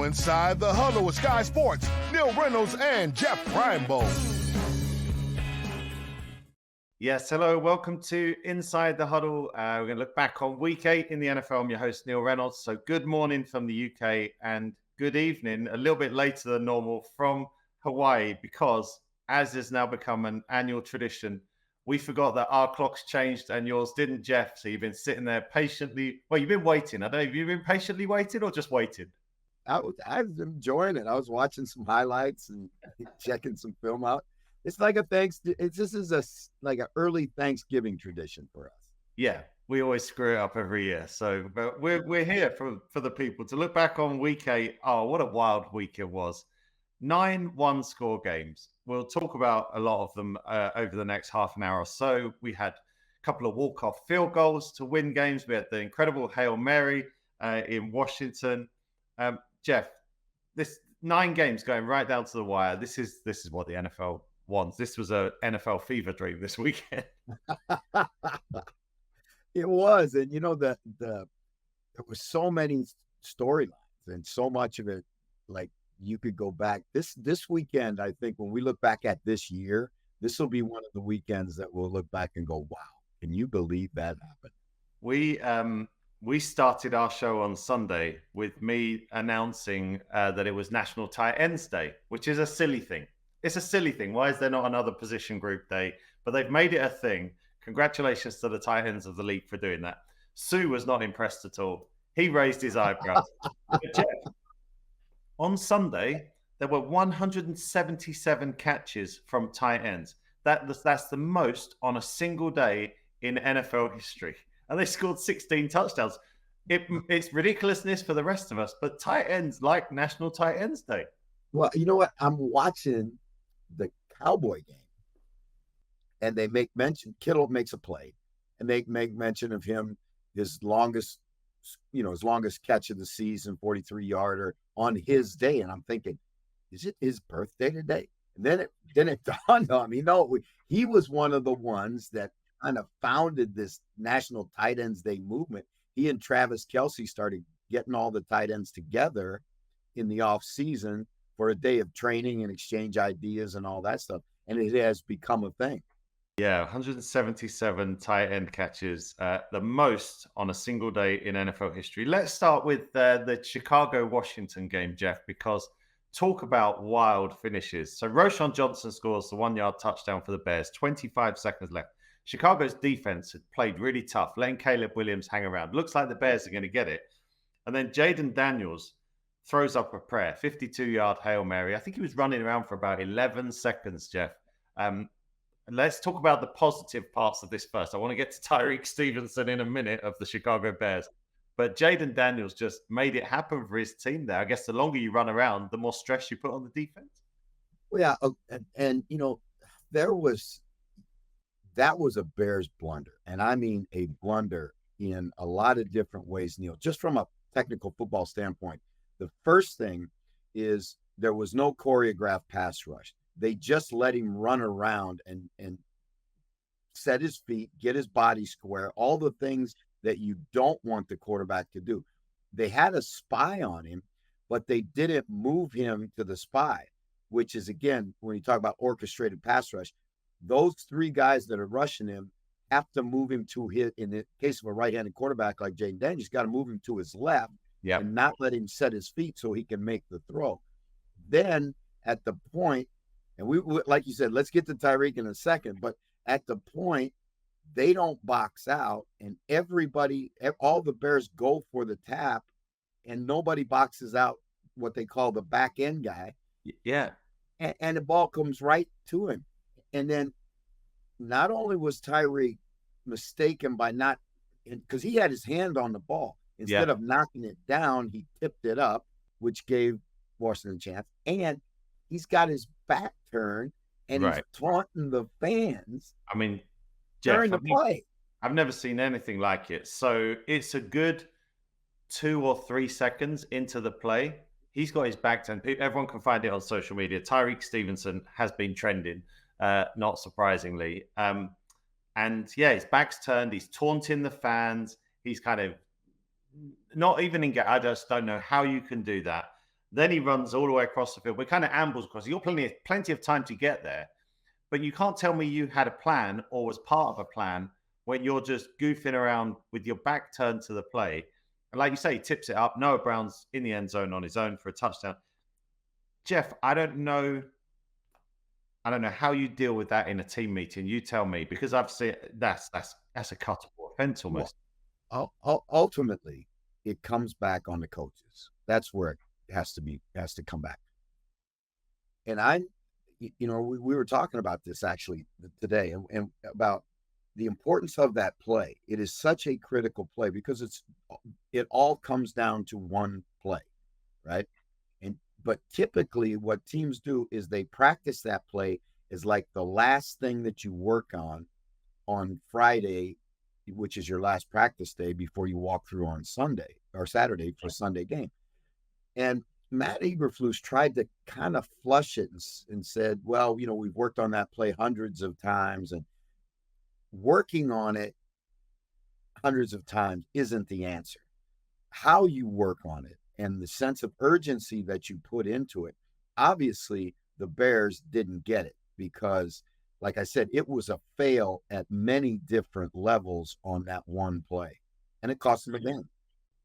inside the Huddle with Sky Sports, Neil Reynolds and Jeff Reinebold. Yes, hello. Welcome to Inside the Huddle. We're going to look back on Week 8 in the NFL. I'm your host, Neil Reynolds. So good morning from the UK and good evening, a little bit later than normal from Hawaii, because as has now become an annual tradition, we forgot that our clocks changed and yours didn't, Jeff. So you've been sitting there patiently. Well, you've been waiting. I don't know if you've been patiently waiting or just waiting. I was enjoying it. I was watching some highlights and checking some film out. It's like this is like an early Thanksgiving tradition for us. Yeah, we always screw it up every year. So, but we're here for the people to look back on Week 8. Oh, what a wild week it was. 9 one-score games. We'll talk about a lot of them over the next half an hour or so. We had a couple of walk-off field goals to win games. We had the incredible Hail Mary in Washington. Jeff, this 9 games going right down to the wire. This is what the NFL wants. This was a NFL fever dream this weekend. It was, and there was so many storylines and so much of it, like, you could go back this weekend. I think when we look back at this year, this will be one of the weekends that we'll look back and go, wow, can you believe that happened? We started our show on Sunday with me announcing that it was National Tight Ends Day, which is a silly thing. It's a silly thing. Why is there not another position group day? But they've made it a thing. Congratulations to the tight ends of the league for doing that. Sue was not impressed at all. He raised his eyebrows. But Jeff, on Sunday, there were 177 catches from tight ends. That's the most on a single day in NFL history. And they scored 16 touchdowns. It's ridiculousness for the rest of us, but tight ends like National Tight Ends Day. Well, you know what? I'm watching the Cowboy game, and they make mention, Kittle makes a play, and they make mention of him, his longest catch of the season, 43-yarder on his day. And I'm thinking, is it his birthday today? And then it dawned on me, no, he was one of the ones that kind of founded this National Tight Ends Day movement. He and Travis Kelce started getting all the tight ends together in the off season for a day of training and exchange ideas and all that stuff. And it has become a thing. Yeah, 177 tight end catches, the most on a single day in NFL history. Let's start with the Chicago-Washington game, Jeff, because talk about wild finishes. So Roschon Johnson scores the 1-yard touchdown for the Bears, 25 seconds left. Chicago's defense had played really tough, letting Caleb Williams hang around. Looks like the Bears are going to get it. And then Jayden Daniels throws up a prayer, 52-yard Hail Mary. I think he was running around for about 11 seconds, Jeff. Let's talk about the positive parts of this first. I want to get to Tyreek Stevenson in a minute of the Chicago Bears. But Jayden Daniels just made it happen for his team there. I guess the longer you run around, the more stress you put on the defense. Well, yeah, and that was a Bears blunder. And I mean a blunder in a lot of different ways, Neil, just from a technical football standpoint. The first thing is there was no choreographed pass rush. They just let him run around and set his feet, get his body square, all the things that you don't want the quarterback to do. They had a spy on him, but they didn't move him to the spy, which is, again, when you talk about orchestrated pass rush, those 3 guys that are rushing him have to move him to his, in the case of a right-handed quarterback like Jayden Daniels, got to move him to his left and not let him set his feet so he can make the throw. Then at the point, and we, like you said, let's get to Tyreek in a second, but at the point, they don't box out, and all the Bears go for the tap, and nobody boxes out what they call the back end guy. Yeah. And the ball comes right to him. And then not only was Tyreek mistaken by not, because he had his hand on the ball. Instead of knocking it down, he tipped it up, which gave Washington a chance. And he's got his back turned, and he's taunting the fans. I mean, Jeff, during the play. I've never seen anything like it. So it's a good 2 or 3 seconds into the play. He's got his back turned. Everyone can find it on social media. Tyreek Stevenson has been trending, not surprisingly. And yeah, his back's turned. He's taunting the fans. He's kind of not even I just don't know how you can do that. Then he runs all the way across the field. We kind of ambles across. You've got plenty of time to get there. But you can't tell me you had a plan or was part of a plan when you're just goofing around with your back turned to the play. And like you say, he tips it up. Noah Brown's in the end zone on his own for a touchdown. Jeff, I don't know how you deal with that in a team meeting. You tell me, because I've seen that's a cuttable offense almost. Well, ultimately, it comes back on the coaches. That's where it has to come back. And we were talking about this actually today and about the importance of that play. It is such a critical play because it all comes down to one play, right? But typically what teams do is they practice that play as like the last thing that you work on Friday, which is your last practice day before you walk through on Sunday or Saturday for a Sunday game. And Matt Eberflus tried to kind of flush it and said, well, we've worked on that play hundreds of times, and working on it hundreds of times isn't the answer. How you work on it and the sense of urgency that you put into it. Obviously, the Bears didn't get it because, like I said, it was a fail at many different levels on that one play, and it cost them a game.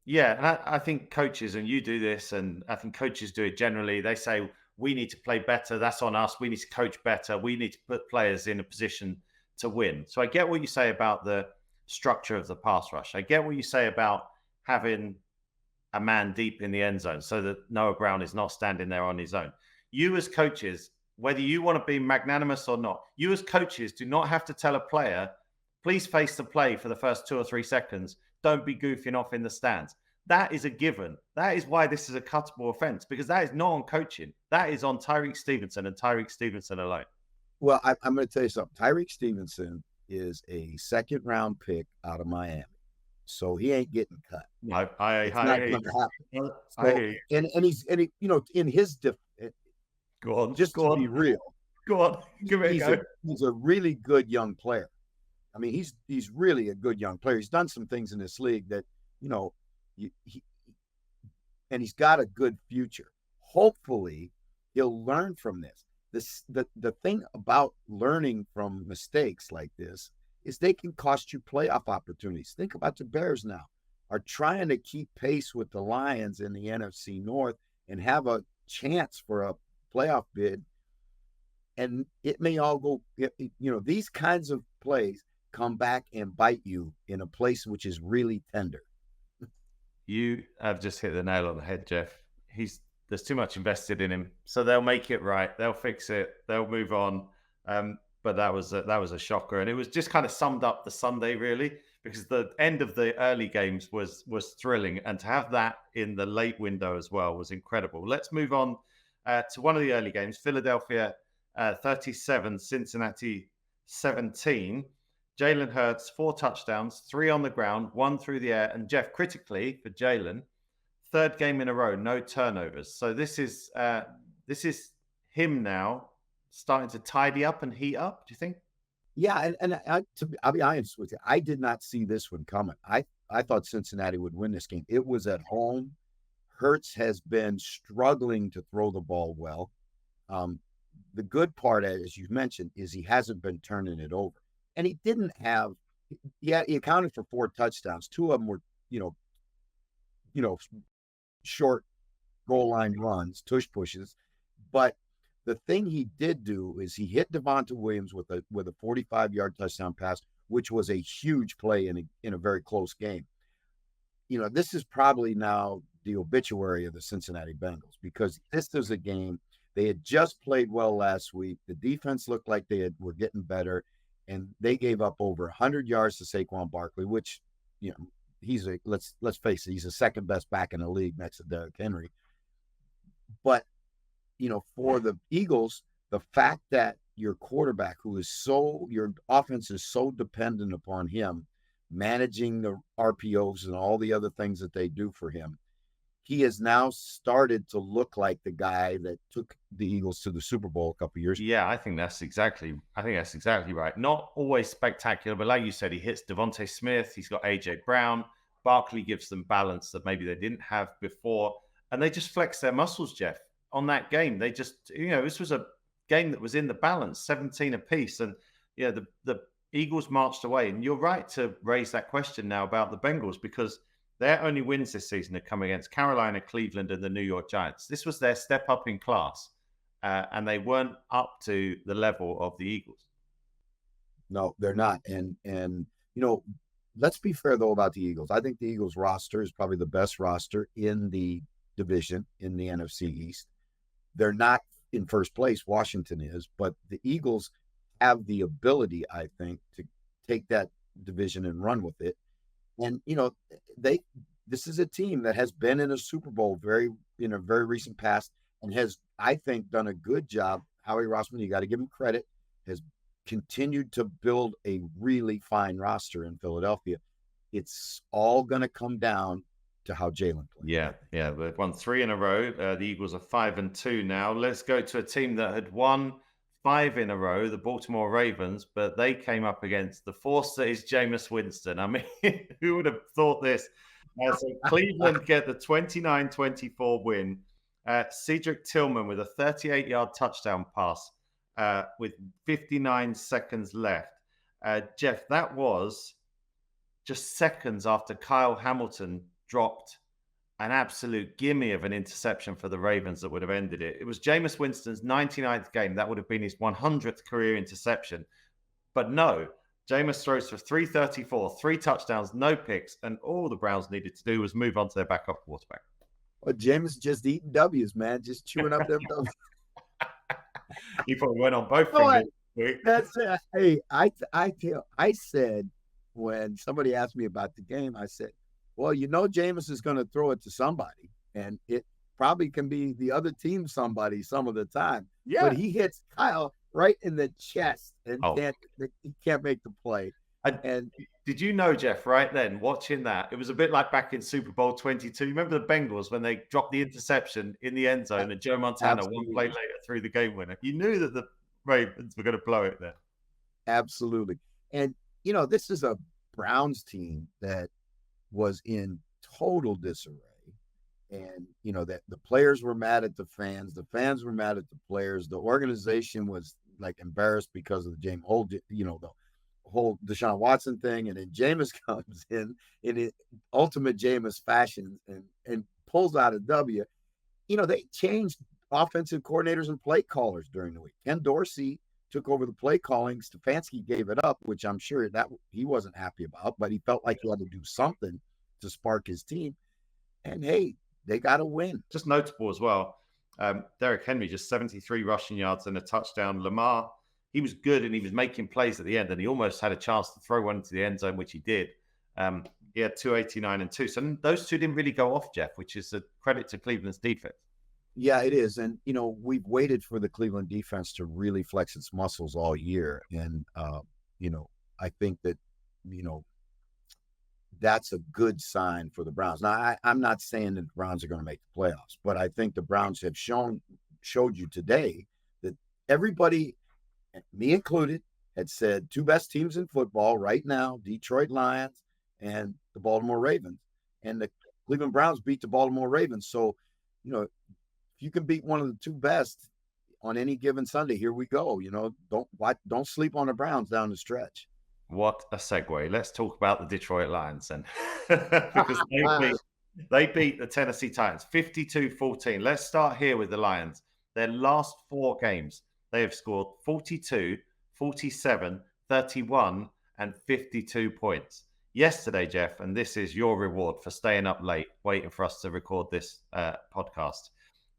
Yeah, and I think coaches, and you do this, and I think coaches do it generally, they say, we need to play better. That's on us. We need to coach better. We need to put players in a position to win. So I get what you say about the structure of the pass rush. I get what you say about having a man deep in the end zone so that Noah Brown is not standing there on his own. You as coaches, whether you want to be magnanimous or not, you as coaches do not have to tell a player, please face the play for the first 2 or 3 seconds. Don't be goofing off in the stands. That is a given. That is why this is a cuttable offense, because that is not on coaching. That is on Tyreek Stevenson and Tyreek Stevenson alone. Well, I'm going to tell you something. Tyreek Stevenson is a second-round pick out of Miami. So he ain't getting cut. No, it's not going to happen. So, and he's in his go on, just go to on. Be real. Go on, give it a go. He's a really good young player. I mean, he's really a good young player. He's done some things in this league that and he's got a good future. Hopefully, he'll learn from this. The thing about learning from mistakes like this is they can cost you playoff opportunities. Think about the Bears now are trying to keep pace with the Lions in the NFC North and have a chance for a playoff bid. And it may all go, these kinds of plays come back and bite you in a place which is really tender. You have just hit the nail on the head, Jeff. There's too much invested in him, so they'll make it right. They'll fix it. They'll move on. But that was a shocker, and it was just kind of summed up the Sunday really, because the end of the early games was thrilling, and to have that in the late window as well was incredible. Let's move on to one of the early games. Philadelphia 37, Cincinnati 17. Jalen Hurts 4 touchdowns, 3 on the ground, 1 through the air, and Jeff, critically for Jalen, 3rd game in a row, no turnovers. So this is him now starting to tidy up and heat up, do you think? Yeah, and I'll be honest with you, I did not see this one coming. I thought Cincinnati would win this game. It was at home. Hurts has been struggling to throw the ball well. The good part, as you mentioned, is he hasn't been turning it over. And he didn't have – he accounted for 4 touchdowns. 2 of them were, short goal line runs, tush pushes. But the thing he did do is he hit Devonta Williams with a 45-yard touchdown pass, which was a huge play in a very close game. This is probably now the obituary of the Cincinnati Bengals, because this is a game they had just played well last week. The defense looked like were getting better, and they gave up over 100 yards to Saquon Barkley, which, he's let's face it, he's the second best back in the league next to Derrick Henry. But for the Eagles, the fact that your quarterback, your offense is so dependent upon him managing the RPOs and all the other things that they do for him, he has now started to look like the guy that took the Eagles to the Super Bowl a couple of years ago. Yeah, I think that's exactly right. Not always spectacular, but like you said, he hits Devontae Smith. He's got AJ Brown. Barkley gives them balance that maybe they didn't have before. and they just flexed their muscles, Jeff, on that game. They just, this was a game that was in the balance, 17 apiece. And, the Eagles marched away. And you're right to raise that question now about the Bengals, because their only wins this season have come against Carolina, Cleveland, and the New York Giants. This was their step up in class, and they weren't up to the level of the Eagles. No, they're not. And let's be fair, though, about the Eagles. I think the Eagles roster is probably the best roster in the division in the NFC East. They're not in first place. Washington is, but the Eagles have the ability, I think, to take that division and run with it. And, this is a team that has been in a Super Bowl in a very recent past and has, I think, done a good job. Howie Roseman, you got to give him credit, has continued to build a really fine roster in Philadelphia. It's all going to come down to how Jalen plays. Yeah. They've won 3 in a row. The Eagles are 5-2 now. Let's go to a team that had won 5 in a row, the Baltimore Ravens, but they came up against the force that is Jameis Winston. I mean, who would have thought this? So Cleveland get the 29-24 win. Cedric Tillman with a 38-yard touchdown pass with 59 seconds left. Jeff, that was just seconds after Kyle Hamilton dropped an absolute gimme of an interception for the Ravens that would have ended it. It was Jameis Winston's 99th game. That would have been his 100th career interception. But no, Jameis throws for 334, 3 touchdowns, no picks, and all the Browns needed to do was move on to their backup quarterback. Well, Jameis just eating W's, man, just chewing up them W's. He probably went on both fingers. That's it. Hey, I said when somebody asked me about the game, I said, well, Jameis is going to throw it to somebody, and it probably can be the other team somebody some of the time. Yeah. But he hits Kyle right in the chest, and he can't make the play. And did you know, Jeff, right then, watching that, it was a bit like back in Super Bowl 22. Remember the Bengals when they dropped the interception in the end zone and Joe Montana one play later threw the game winner? You knew that the Ravens were going to blow it there. Absolutely. And, this is a Browns team that was in total disarray. And, that the players were mad at the fans were mad at the players. The organization was like embarrassed because of the whole Deshaun Watson thing. And then Jameis comes in it ultimate Jameis fashion and pulls out a W. They changed offensive coordinators and play callers during the week. Ken Dorsey took over the play calling. Stefanski gave it up, which I'm sure that he wasn't happy about, but he felt like he had to do something to spark his team. And hey, they got to win. Just notable as well, Derrick Henry, just 73 rushing yards and a touchdown. Lamar, he was good and he was making plays at the end, and he almost had a chance to throw one into the end zone, which he did. He had 289 and 2. So those two didn't really go off, Jeff, which is a credit to Cleveland's defense. Yeah, it is. And, we've waited for the Cleveland defense to really flex its muscles all year. And, I think that, that's a good sign for the Browns. Now, I'm not saying that the Browns are going to make the playoffs, but I think the Browns have showed you today that everybody, me included, had said 2 best teams in football right now, Detroit Lions and the Baltimore Ravens. And the Cleveland Browns beat the Baltimore Ravens. So, if you can beat one of the 2 best on any given Sunday, here we go. Don't sleep on the Browns down the stretch. What a segue. Let's talk about the Detroit Lions then. Because they beat the Tennessee Titans 52-14. Let's start here with the Lions. Their last 4 games, they have scored 42, 47, 31, and 52 points. Yesterday, Jeff, and this is your reward for staying up late, waiting for us to record this podcast.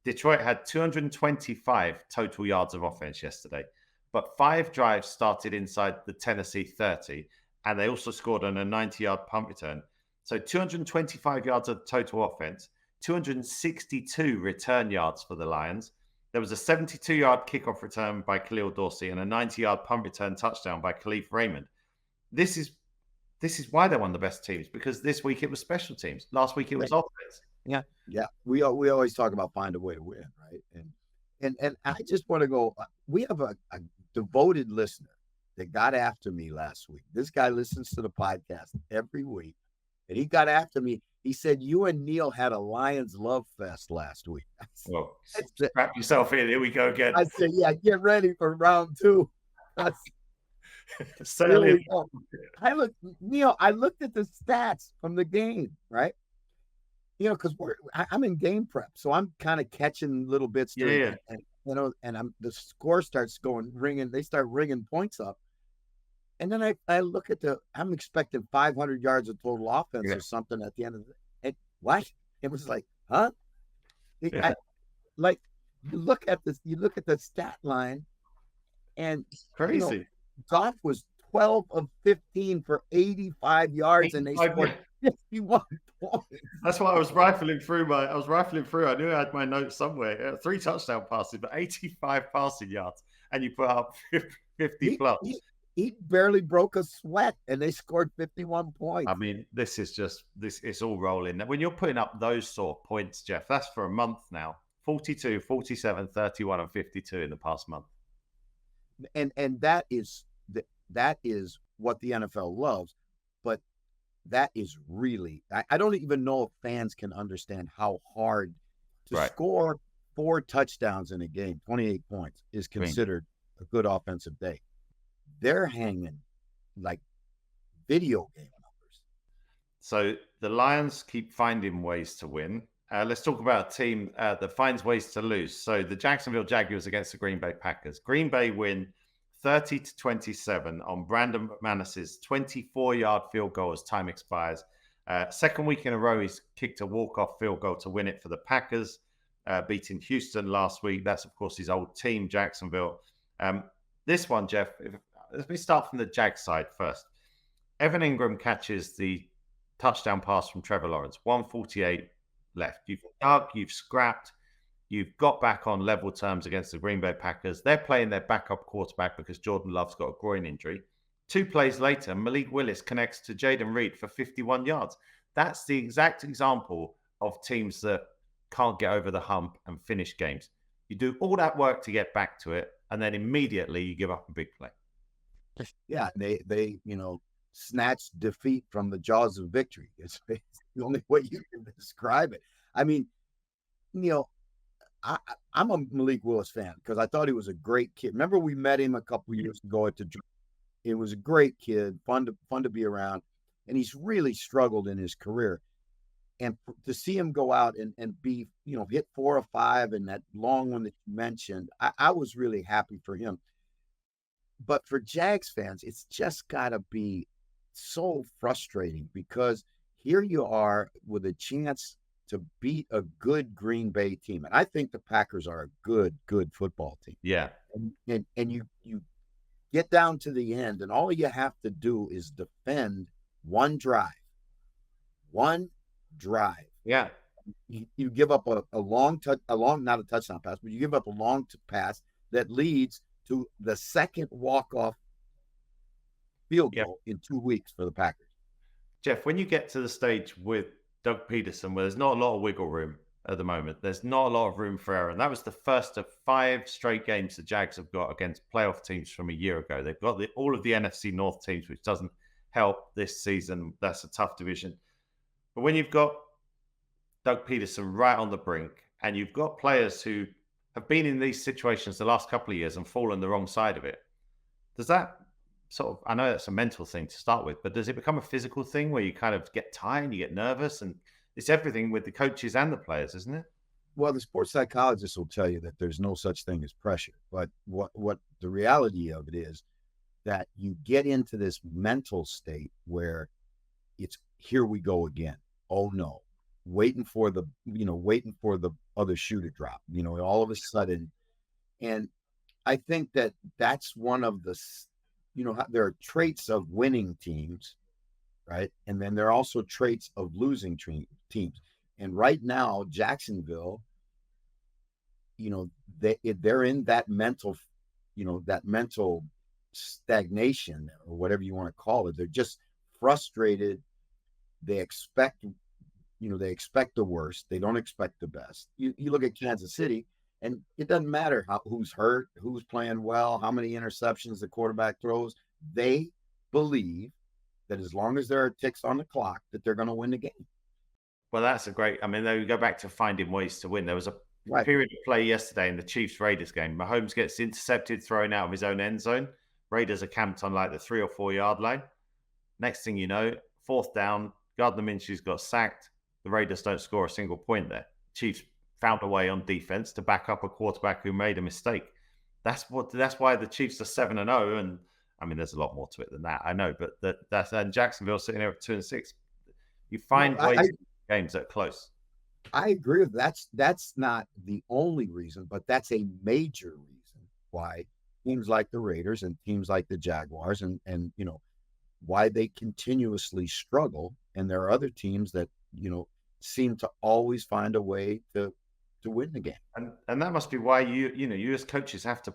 Detroit had 225 total yards of offense yesterday, but 5 drives started inside the Tennessee 30, and they also scored on a 90-yard punt return. So 225 yards of total offense, 262 return yards for the Lions. There was a 72-yard kickoff return by Khalil Dorsey and a 90-yard punt return touchdown by Khalif Raymond. This is why they're one of the best teams, because this week it was special teams. Last week it was offense. Yeah. We always talk about find a way to win, right? And I just want to go. We have a devoted listener that got after me last week. This guy listens to the podcast every week, And he got after me. He said, "You and Neil had a Lions love fest last week." Well, I said, strap yourself in. Here we go again. "Yeah, get ready for round two." Here Certainly. we go. Neil, I looked at the stats from the game, right? Because I'm in game prep, so I'm kind of catching little bits during Yeah. and the score starts ringing. They start ringing points up, and then I look at I'm expecting 500 yards of total offense or something at the end of it. What? It was like, huh? Like you look at the stat line, and Crazy. Goff was 12 of 15 for 85 yards, and they scored 51 points. That's why I was rifling through. I knew I had my notes somewhere. 3 touchdown passes, but 85 passing yards, and you put up 50 plus. He barely broke a sweat, and they scored 51 points. I mean, this is just this. It's all rolling. When you're putting up those sort of points, Jeff, that's for a month now. 42, 47, 31, and 52 in the past month. And that is what the NFL loves, but that is really, I don't even know if fans can understand how hard to score 4 touchdowns in a game, 28 points, is considered a good offensive day. They're hanging like video game numbers. So the Lions keep finding ways to win. Let's talk about a team that finds ways to lose. So the Jacksonville Jaguars against the Green Bay Packers. Green Bay win 30-27 on Brandon McManus's 24-yard field goal as time expires. Second week in a row, he's kicked a walk-off field goal to win it for the Packers, beating Houston last week. That's, of course, his old team, Jacksonville. This one, Jeff, let me start from the Jag side first. Evan Ingram catches the touchdown pass from Trevor Lawrence, 1:48 left. You've dug, you've scrapped, you've got back on level terms against the Green Bay Packers. They're playing their backup quarterback because Jordan Love's got a groin injury. 2 plays later, Malik Willis connects to Jayden Reed for 51 yards. That's the exact example of teams that can't get over the hump and finish games. You do all that work to get back to it, and then immediately you give up a big play. Yeah, they snatch defeat from the jaws of victory. It's the only way you can describe it. I mean, I'm a Malik Willis fan because I thought he was a great kid. Remember, we met him a couple years ago it was a great kid, fun to be around, and he's really struggled in his career. And to see him go out and be, hit 4 or 5 and that long one that you mentioned, I was really happy for him. But for Jags fans, it's just got to be so frustrating because here you are with a chance to beat a good Green Bay team. And I think the Packers are a good football team. Yeah. And you get down to the end, and all you have to do is defend one drive. Yeah. You give up a long, not a touchdown pass, but you give up a long pass that leads to the second walk-off field goal in 2 weeks for the Packers. Jeff, when you get to the stage with Doug Peterson, where there's not a lot of wiggle room at the moment, there's not a lot of room for error. And that was the first of 5 straight games the Jags have got against playoff teams from a year ago. They've got all of the NFC North teams, which doesn't help this season. That's a tough division. But when you've got Doug Peterson right on the brink, and you've got players who have been in these situations the last couple of years and fallen the wrong side of it, does that I know that's a mental thing to start with, but does it become a physical thing where you kind of get tired and you get nervous? And it's everything with the coaches and the players, isn't it? Well, the sports psychologists will tell you that there's no such thing as pressure. But what the reality of it is that you get into this mental state where it's here we go again. Oh no, waiting for the other shoe to drop, all of a sudden. And I think that's one of the, there are traits of winning teams, right? And then there are also traits of losing teams. And right now, Jacksonville, they're in that mental, stagnation or whatever you want to call it. They're just frustrated. They expect the worst. They don't expect the best. You look at Kansas City, and it doesn't matter who's hurt, who's playing well, how many interceptions the quarterback throws. They believe that as long as there are ticks on the clock, that they're going to win the game. Well, that's a great. I mean, there we go back to finding ways to win. There was a Right. period of play yesterday in the Chiefs-Raiders game. Mahomes gets intercepted, thrown out of his own end zone. Raiders are camped on like the 3 or 4 yard line. Next thing you know, 4th down, Gardner Minshew's got sacked. The Raiders don't score a single point there. Chiefs found a way on defense to back up a quarterback who made a mistake. That's why the Chiefs are 7-0. And I mean, there's a lot more to it than that, I know. But that's and Jacksonville sitting there at 2-6. You find ways games that are close. I agree with that's not the only reason, but that's a major reason why teams like the Raiders and teams like the Jaguars and why they continuously struggle. And there are other teams that seem to always find a way to win the game. And that must be why you as coaches have to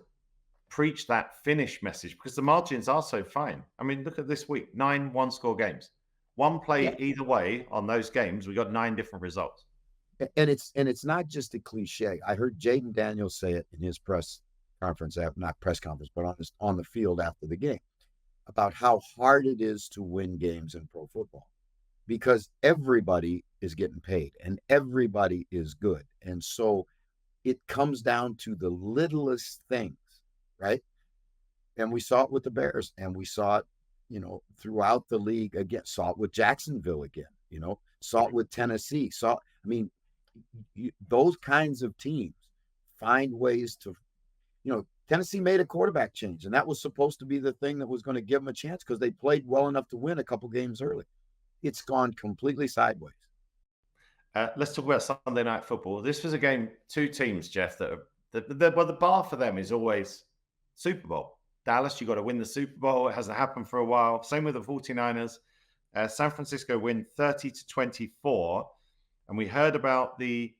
preach that finish message, because the margins are so fine. I mean, look at this week, 9 one-score games. One play either way on those games, we got 9 different results. And it's not just a cliche. I heard Jayden Daniels say it in his press conference, not press conference, but on the field after the game, about how hard it is to win games in pro football, because everybody is getting paid and everybody is good. And so it comes down to the littlest things, right? And we saw it with the Bears, and we saw it throughout the league again, saw it with Jacksonville again, saw it with Tennessee, those kinds of teams find ways to, Tennessee made a quarterback change, and that was supposed to be the thing that was going to give them a chance because they played well enough to win a couple games early. It's gone completely sideways. Let's talk about Sunday Night Football. This was a game, 2 teams, Jeff, the bar for them is always Super Bowl. Dallas, you got to win the Super Bowl. It hasn't happened for a while. Same with the 49ers. San Francisco win 30-24. And we heard about the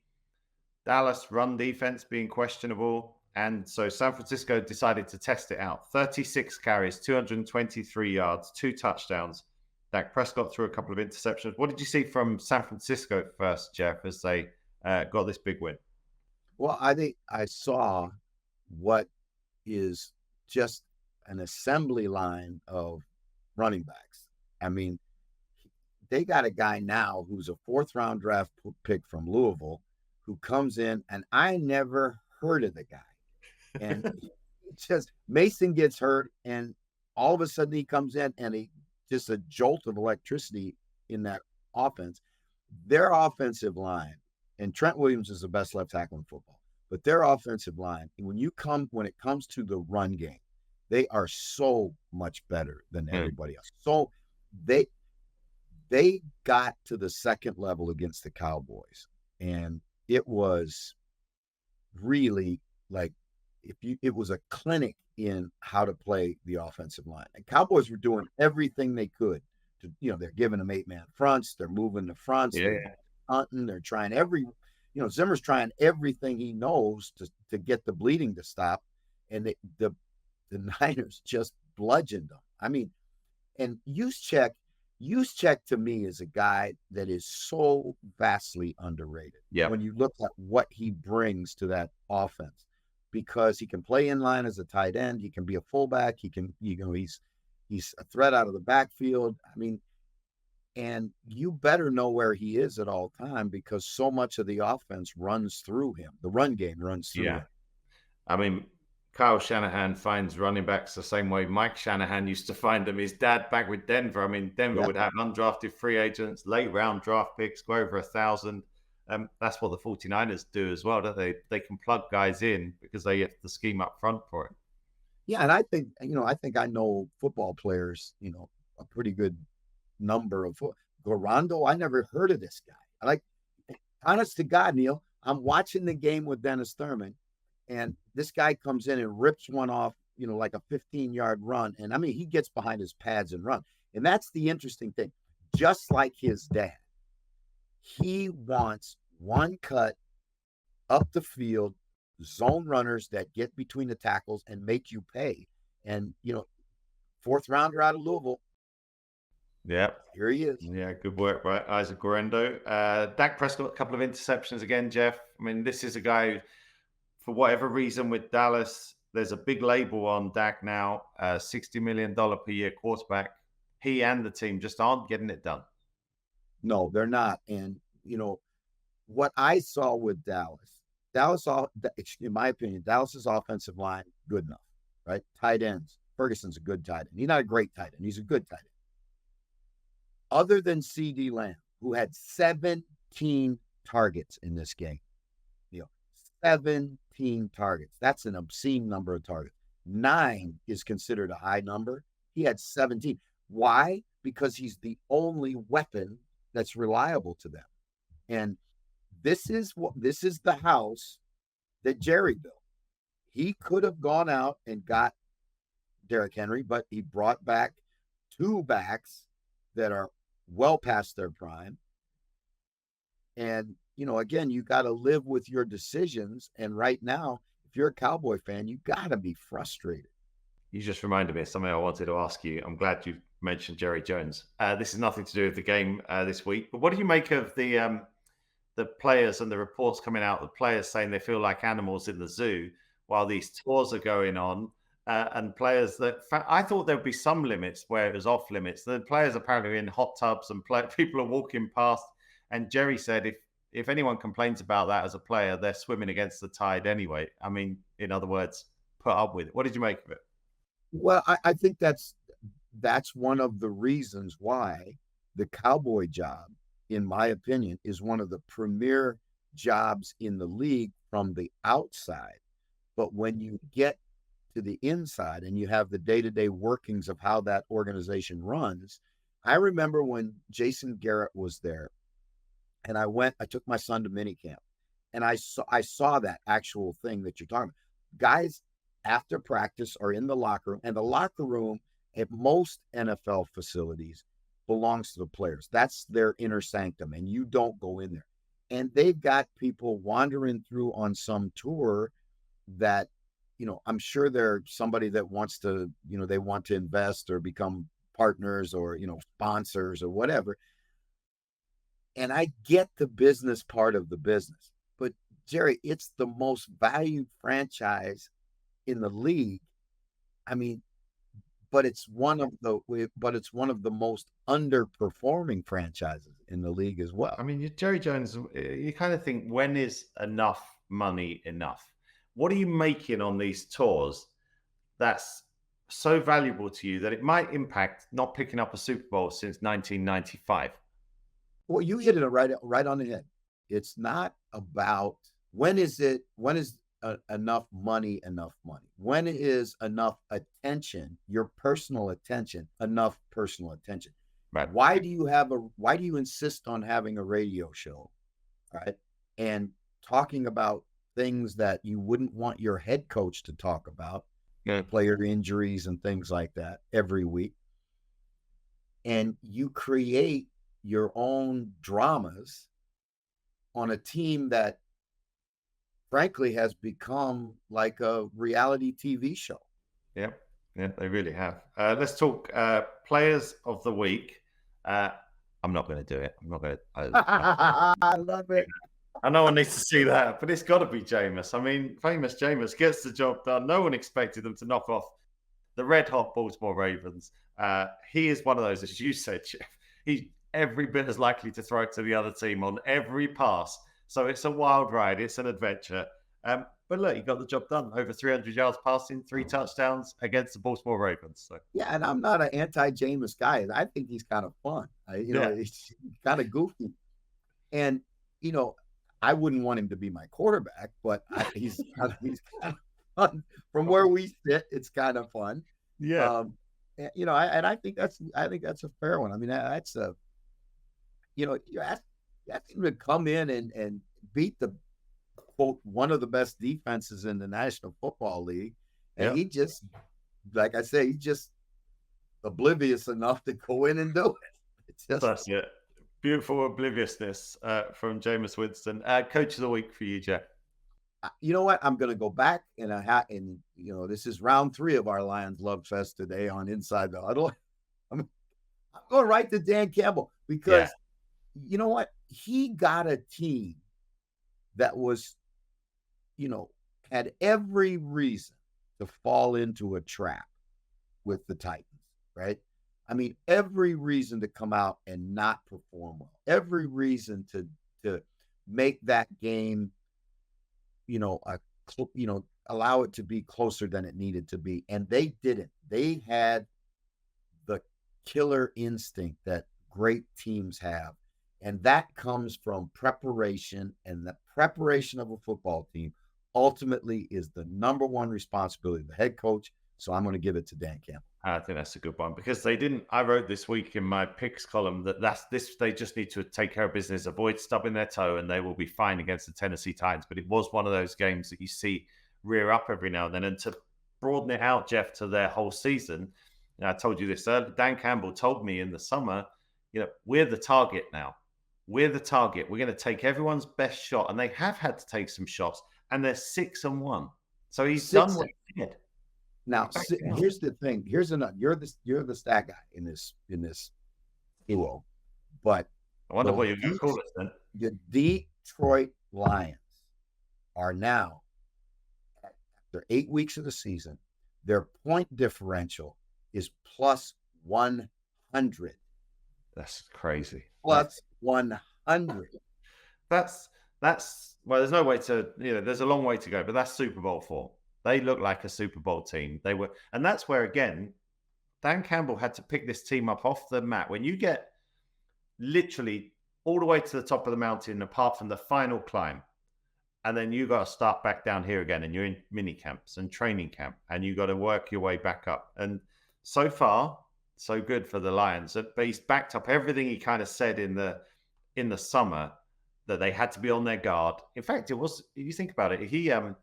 Dallas run defense being questionable. And so San Francisco decided to test it out. 36 carries, 223 yards, 2 touchdowns. Dak Prescott threw a couple of interceptions. What did you see from San Francisco first, Jeff, as they got this big win? Well, I think I saw what is just an assembly line of running backs. I mean, they got a guy now who's a 4th-round draft pick from Louisville who comes in, and I never heard of the guy. And just Mason gets hurt, and all of a sudden he comes in, and just a jolt of electricity in that offense. Their offensive line, and Trent Williams is the best left tackle in football, but their offensive line, when it comes to the run game, they are so much better than everybody else. So they got to the second level against the Cowboys, and it was really like it was a clinic in how to play the offensive line. And Cowboys were doing everything they could to, they're giving them 8-man fronts, they're moving the fronts, they're hunting, they're trying Zimmer's trying everything he knows to get the bleeding to stop, and the Niners just bludgeoned them. I mean, and Juszczyk to me is a guy that is so vastly underrated. Yeah. When you look at what he brings to that offense, because he can play in line as a tight end, he can be a fullback, he can, he's a threat out of the backfield. I mean, and you better know where he is at all time, because so much of the offense runs through him. The run game runs through him. I mean, Kyle Shanahan finds running backs the same way Mike Shanahan used to find them. His dad back with Denver. I mean, Denver would have undrafted free agents, late round draft picks, go over 1,000. That's what the 49ers do as well, don't they? They can plug guys in because they get the scheme up front for it. Yeah, and I think I know football players, a pretty good number of Garando. I never heard of this guy. Honest to God, Neil, I'm watching the game with Dennis Thurman, and this guy comes in and rips one off, like a 15-yard run. And I mean, he gets behind his pads and run. And that's the interesting thing. Just like his dad, he wants one cut up the field, zone runners that get between the tackles and make you pay. And, 4th rounder out of Louisville. Yeah. Here he is. Yeah, good work by Isaac Guerendo. Dak Prescott, a couple of interceptions again, Jeff. I mean, this is a guy, for whatever reason with Dallas, there's a big label on Dak now, $60 million per year quarterback. he and the team just aren't getting it done. No, they're not. And, what I saw with in my opinion, Dallas's offensive line, good enough, right? Tight ends. Ferguson's a good tight end. He's not a great tight end. He's a good tight end. Other than CD Lamb, who had 17 targets in this game, 17 targets. That's an obscene number of targets. 9 is considered a high number. He had 17. Why? Because he's the only weapon that's reliable to them. And this is the house that Jerry built. He could have gone out and got Derrick Henry, but he brought back 2 backs that are well past their prime. And, again, you got to live with your decisions. And right now, if you're a Cowboy fan, you got to be frustrated. You just reminded me of something I wanted to ask you. I'm glad you mentioned Jerry Jones. This is nothing to do with the game this week, but what do you make of the players and the reports coming out, the players saying they feel like animals in the zoo while these tours are going on, and players that I thought there would be some limits where it was off limits. The players apparently are in hot tubs and people are walking past. And Jerry said if anyone complains about that as a player, they're swimming against the tide anyway. I mean, in other words, put up with it. What did you make of it? Well, I think that's one of the reasons why the Cowboy job, in my opinion, is one of the premier jobs in the league from the outside. But when you get to the inside and you have the day-to-day workings of how that organization runs, I remember when Jason Garrett was there, and I took my son to minicamp, and I saw that actual thing that you're talking about. Guys after practice are in the locker room, and the locker room at most NFL facilities belongs to the players. That's their inner sanctum, and you don't go in there. And they've got people wandering through on some tour that, I'm sure they're somebody that wants to, they want to invest or become partners or, sponsors or whatever. And I get the business part of the business, but Jerry, it's the most valued franchise in the league. I mean, but it's one of the most underperforming franchises in the league as well. I mean, Jerry Jones, you kind of think, when is enough money enough? What are you making on these tours that's so valuable to you that it might impact not picking up a Super Bowl since 1995? Well, you hit it right on the head. It's not about when is enough money enough money. When is enough attention, your personal attention, enough personal attention? Right. Why do you insist on having a radio show, right? And talking about things that you wouldn't want your head coach to talk about, player injuries and things like that every week. And you create your own dramas on a team that frankly has become like a reality TV show. Yeah, they really have. Let's talk players of the week. I'm not going to do it. I'm not going to. I love it. And no one needs to see that, but it's got to be Jameis. I mean, famous Jameis gets the job done. No one expected them to knock off the red-hot Baltimore Ravens. He is one of those, as you said, Jeff. He's every bit as likely to throw it to the other team on every pass. So it's a wild ride. It's an adventure. But look, he got the job done. Over 300 yards passing, 3 touchdowns against the Baltimore Ravens. So. Yeah, and I'm not an anti-Jameis guy. I think he's kind of fun. He's kind of goofy. And, I wouldn't want him to be my quarterback, but he's kind of fun. From where we sit, it's kind of fun. Yeah. And I think that's a fair one. I mean, that's you're asking him to come in and beat the quote one of the best defenses in the National Football League, and he just, like I say, he's just oblivious enough to go in and do it. That's it. Beautiful obliviousness from Jameis Winston. Coach of the week for you, Jeff. You know what? I'm going to go back and this is round 3 of our Lions Love Fest today on Inside the Huddle. I'm going right to Dan Campbell because you know what? He got a team that was, had every reason to fall into a trap with the Titans, right? I mean, every reason to come out and not perform well. Every reason to make that game, allow it to be closer than it needed to be. And they didn't. They had the killer instinct that great teams have. And that comes from preparation, and the preparation of a football team ultimately is the number one responsibility of the head coach. So I'm going to give it to Dan Campbell. I think that's a good one because they didn't. I wrote this week in my picks column that they just need to take care of business, avoid stubbing their toe, and they will be fine against the Tennessee Titans. But it was one of those games that you see rear up every now and then. And to broaden it out, Jeff, to their whole season, I told you this earlier. Dan Campbell told me in the summer, we're the target now. We're the target. We're going to take everyone's best shot, and they have had to take some shots, and they're 6-1. So he's done what he did. Now, here's the thing. Here's another. You're the stat guy in this duo, but I wonder what you're going to call it then. The Detroit Lions are now, after 8 weeks of the season, their point differential is plus 100. That's crazy. Plus 100. That's well. There's no way to there's a long way to go, but that's Super Bowl form. They look like a Super Bowl team. They were, and that's where again, Dan Campbell had to pick this team up off the mat. When you get literally all the way to the top of the mountain, apart from the final climb, and then you got to start back down here again, and you're in mini camps and training camp, and you got to work your way back up. And so far, so good for the Lions. But he's backed up everything he kind of said in the summer that they had to be on their guard. In fact, it was. If you think about it,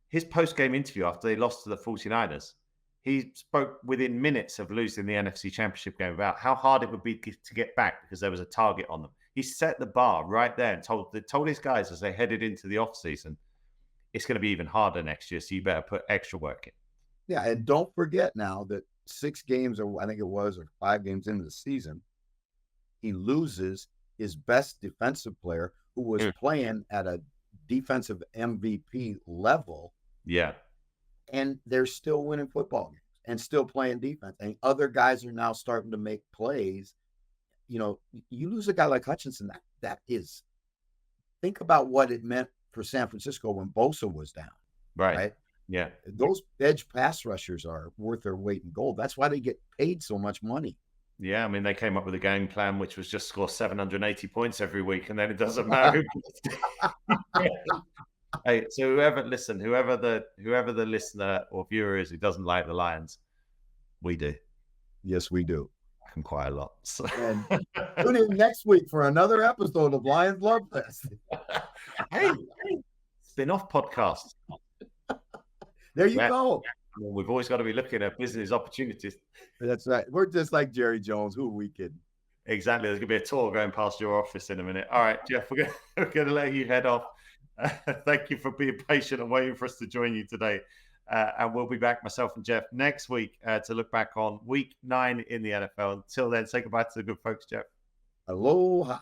his post-game interview after they lost to the 49ers, he spoke within minutes of losing the NFC Championship game about how hard it would be to get back because there was a target on them. He set the bar right there and told his guys as they headed into the offseason, it's going to be even harder next year, so you better put extra work in. Yeah, and don't forget now that 6 games, or I think it was, or 5 games into the season, he loses his best defensive player who was playing at a defensive MVP level. Yeah. And they're still winning football games and still playing defense. And other guys are now starting to make plays. You lose a guy like Hutchinson, that is, think about what it meant for San Francisco when Bosa was down. Right? Yeah. Those edge pass rushers are worth their weight in gold. That's why they get paid so much money. Yeah, I mean, they came up with a game plan which was just score 780 points every week, and then it doesn't matter. Hey, so whoever the listener or viewer is who doesn't like the Lions, we do. Yes, we do. I can quite a lot. So. And tune in next week for another episode of Lions Love Fest. Hey, spin-off podcast. There you go. We've always got to be looking at business opportunities. That's right. We're just like Jerry Jones. Who are we kidding? Exactly. There's going to be a tour going past your office in a minute. All right, Jeff, we're going to let you head off. Thank you for being patient and waiting for us to join you today. And we'll be back, myself and Jeff, next week to look back on week 9 in the NFL. Until then, say goodbye to the good folks, Jeff. Aloha.